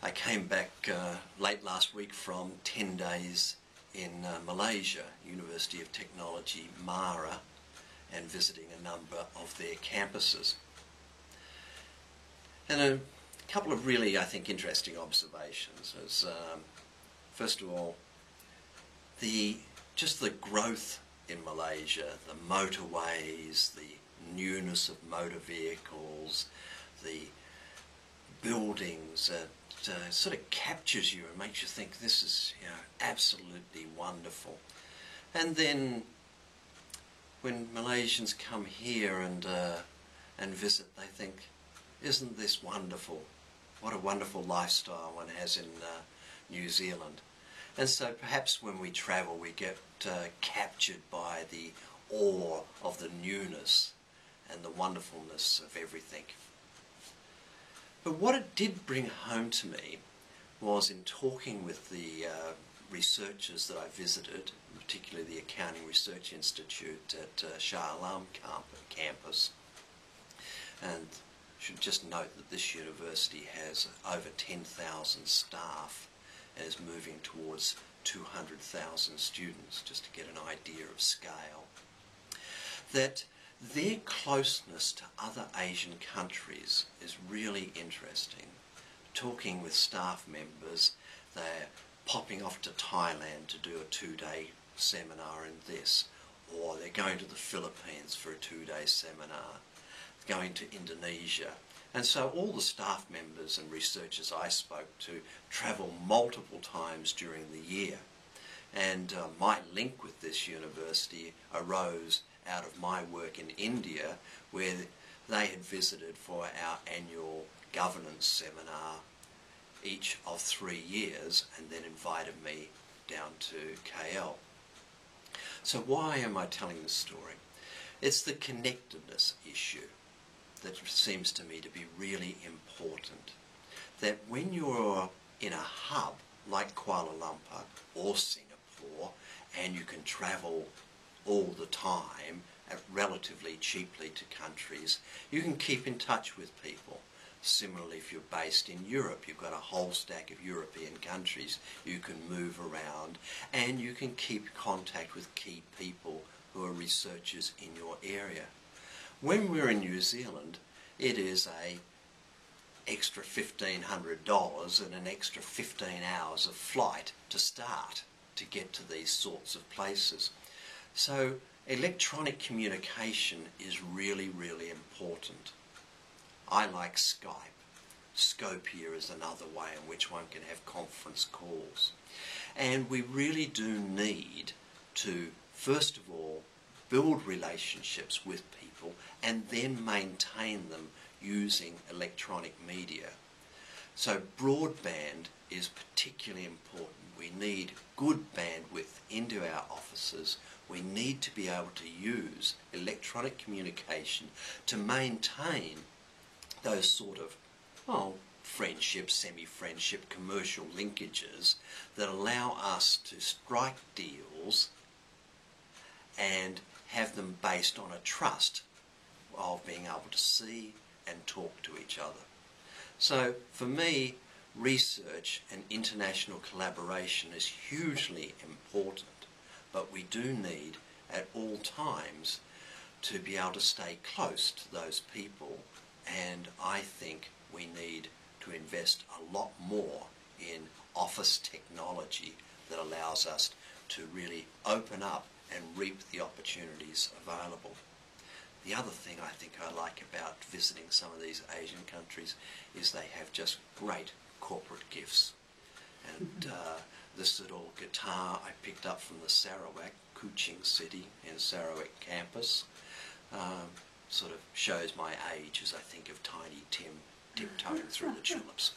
I came back late last week from 10 days in Malaysia, University of Technology, Mara, and visiting a number of their campuses. And a couple of really, I think, interesting observations is, first of all, just the growth in Malaysia, the motorways, the newness of motor vehicles, the buildings, sort of captures you and makes you think this is, absolutely wonderful. And then when Malaysians come here and visit, they think, isn't this wonderful? What a wonderful lifestyle one has in New Zealand. And so perhaps when we travel we get captured by the awe of the newness and the wonderfulness of everything. But what it did bring home to me was in talking with the researchers that I visited, particularly the Accounting Research Institute at Shah Alam campus. And I should just note that this university has over 10,000 staff and is moving towards 200,000 students, just to get an idea of scale. That their closeness to other Asian countries is really interesting. Talking with staff members, they're popping off to Thailand to do a 2-day seminar in this, or they're going to the Philippines for a 2-day seminar, going to Indonesia. And so all the staff members and researchers I spoke to travel multiple times during the year. And my link with this university arose out of my work in India, where they had visited for our annual governance seminar each of 3 years and then invited me down to KL. So why am I telling this story? It's the connectedness issue that seems to me to be really important. That when you're in a hub like Kuala Lumpur or Singapore and you can travel all the time relatively cheaply to countries, you can keep in touch with people. Similarly, if you're based in Europe, you've got a whole stack of European countries you can move around and you can keep contact with key people who are researchers in your area. When we're in New Zealand, it is an extra $1,500 and an extra 15 hours of flight to start to get to these sorts of places. So electronic communication is really, really important. I like Skype. Scopia is another way in which one can have conference calls. And we really do need to, first of all, build relationships with people and then maintain them using electronic media. So broadband is particularly important. We need good bandwidth into our offices. We need to be able to use electronic communication to maintain those sort of, friendship, semi-friendship, commercial linkages that allow us to strike deals and have them based on a trust of being able to see and talk to each other. So for me, research and international collaboration is hugely important, but we do need at all times to be able to stay close to those people, and I think we need to invest a lot more in office technology that allows us to really open up and reap the opportunities available. The other thing I think I like about visiting some of these Asian countries is they have just great corporate gifts. And this little guitar I picked up from the Sarawak, Kuching City in Sarawak campus, sort of shows my age as I think of Tiny Tim tiptoeing through the tulips.